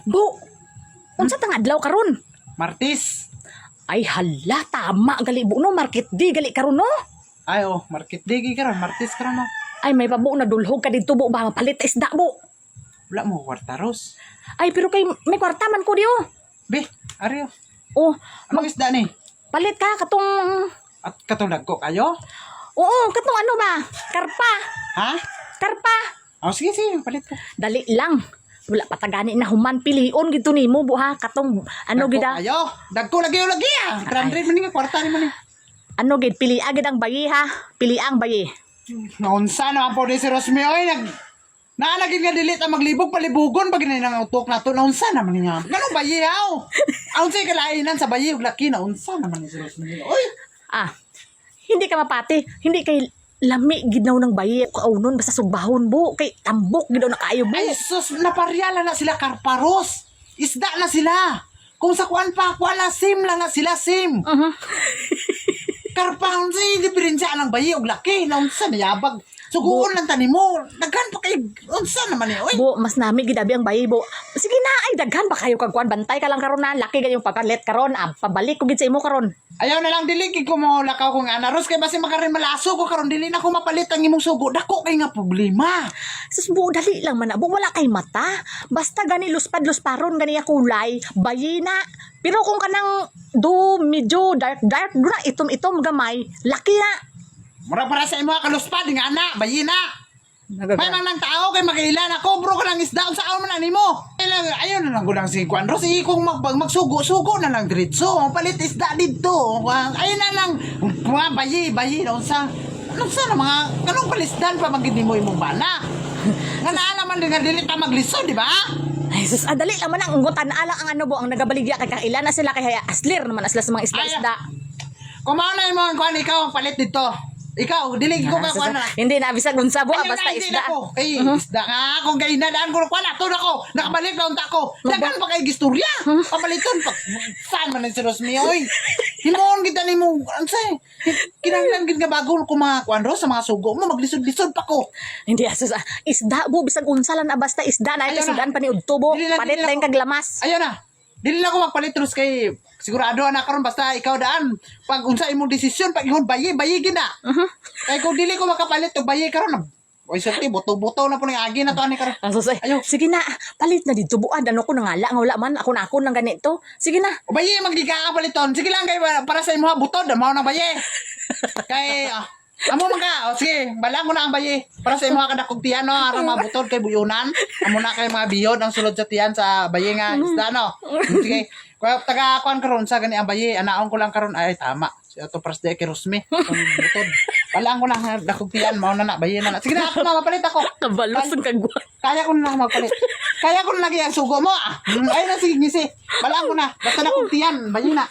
Bu, unsa tang adlaw karon? Martis. Ay hala, tama gali bu no, market di gali karon no. Ay, oh, market day karon, Martis karon no. Ay may pabu na dulhog ka dito bu ba palit ta isda bu. Wala mo kwartaros. Ay pero kay may kwarta man ko diyo. Be, ari oh. Oh, Anong isda ni? palit ka katong At katulag ko kayo? oo, katong ano ba? Karpa. Ha? Karpa. Oh, sige, sige, palit ko. Dali lang. Wala patagani na human pilion gito nimo bu ha katong ano Dagko gida. kayo. Dagko lagi yung lagi ah. 300 man nga kwarta ni man eh. Ano gid pili agad ang bayi ha. Pili ang bayi. Naunsa naman po ni si Rosmi oy naalagin nga dilit ang maglibog palibugon pag nang utok na to naunsa naman niya. Ganong bayi haw. Aunsa kalainan sa bayi ug laki naunsa naman ni si Rosmi. Oy, Ah. Hindi ka mapati. Hindi kay lami ginaw ng bayi kaunon basta sugbahon bu kay tambok gidaw na kayo bu. ay sus naparyala na sila karparos. Isda na sila. Kung sa kuan pa, wala sim lang na sila sim. Karpang si diferensya ng bayi ug laki naunsa nayabag. Suguon lang tani mo. Daghan pa kay unsa naman ni oy. Bu, mas nami gidabi ang bayi bu. Sige na ay daghan pa kayo kag kuan bantay ka lang karon na laki gayong pagkalit karon pabalik ko gid sa imo karon. Ayaw na lang dili ko mo lakaw kong anaros kay basi makarimalaso ko karon dili na ko mapalit ang imong sugo dako kay nga problema. Sus bu dali lang man na bu wala kay mata. Basta gani luspad-lusparon gani ya kulay, bayi na. Pero kung kanang medyo dark do na itom-itom gamay, laki na. Mura para sa imo kaluspad nga ana bayi na. May man lang tao kay makailan ako bro ko lang isda sa aon man nimo. Ayaw na lang gulang si Juan Rossi kung magsugo-sugo na lang diretso. Palit isda dito. Ayun na lang mga bayi na unsa na mga kanong palisdan pa magindi mo imong bana. Nga naalaman din nga dili ta magliso, di ba? Ay sus, dali lang man ang ungutan alang ang ano bu ang nagabaligya kay kailan na sila kay aslir naman asla sa mga isda-isda. Kumaon na mo ang kuan ikaw ang palit dito. Ikaw dili ko ka kuan na. Hindi na bisag unsa bu Ayun basta na, hindi isda. na ko. Ay, isda nga. Kung kayo nadaan ko na kuwan, ato na ko. Nakabalik na unta ko. Dagan pa kayo gistorya. Pamaliton pa. Saan man ang si Rosmi, oy. Himoon kita ni mo. Ano sa'yo? Kinanglan gid nga bago ko mga kuwan ro sa mga sugo mo. Maglisod-lisod pa ko. Hindi asus isda bu bisag unsa lang na basta isda na ito Ayun na. sudan pa ni udto bu. Dili na, Palit dili na lang ko. kag lamas. Ayaw na. Dili na ko magpalit terus kay sigurado na karon basta ikaw daan. Pag unsa imong desisyon, pag ihon bayi gid na. Kay kung dili ko makapalit og bayi karon. Oy, sulti buto-buto na po ni agi na to ani karon. Asus Ayaw. sige na palit na dito buan ano ko nangala nga wala man ako nang ganito. Sige na. O bayi, magigakapaliton. Sige lang kay para sa imo ha, butod. Mao na bayi. Kay, amo man ka. O sige, balang ko na ang bayi. Para sa imo ha, kadakog tiyan, no? Arang mga butod kay buyunan. Amo na kay mga biyod ang sulod sa tiyan sa bayi nga isda, no? Sige. Kaya taga-akuan karon sa gani ang bayi. Anaon ko lang karon ay tama. Si ato pras de kay Rosmi. Ang butod. Balang ko na ha, dakog tiyan. Mao na bayi na. Sige na, ako na, mapalit ako. Kabalos ang kagwa. Kaya ko na magpalit. Kaya ko na lagi ang sugo mo. Ay na sige ngisi. Balaan ko na. Basta na kung tiyan. Bayi na.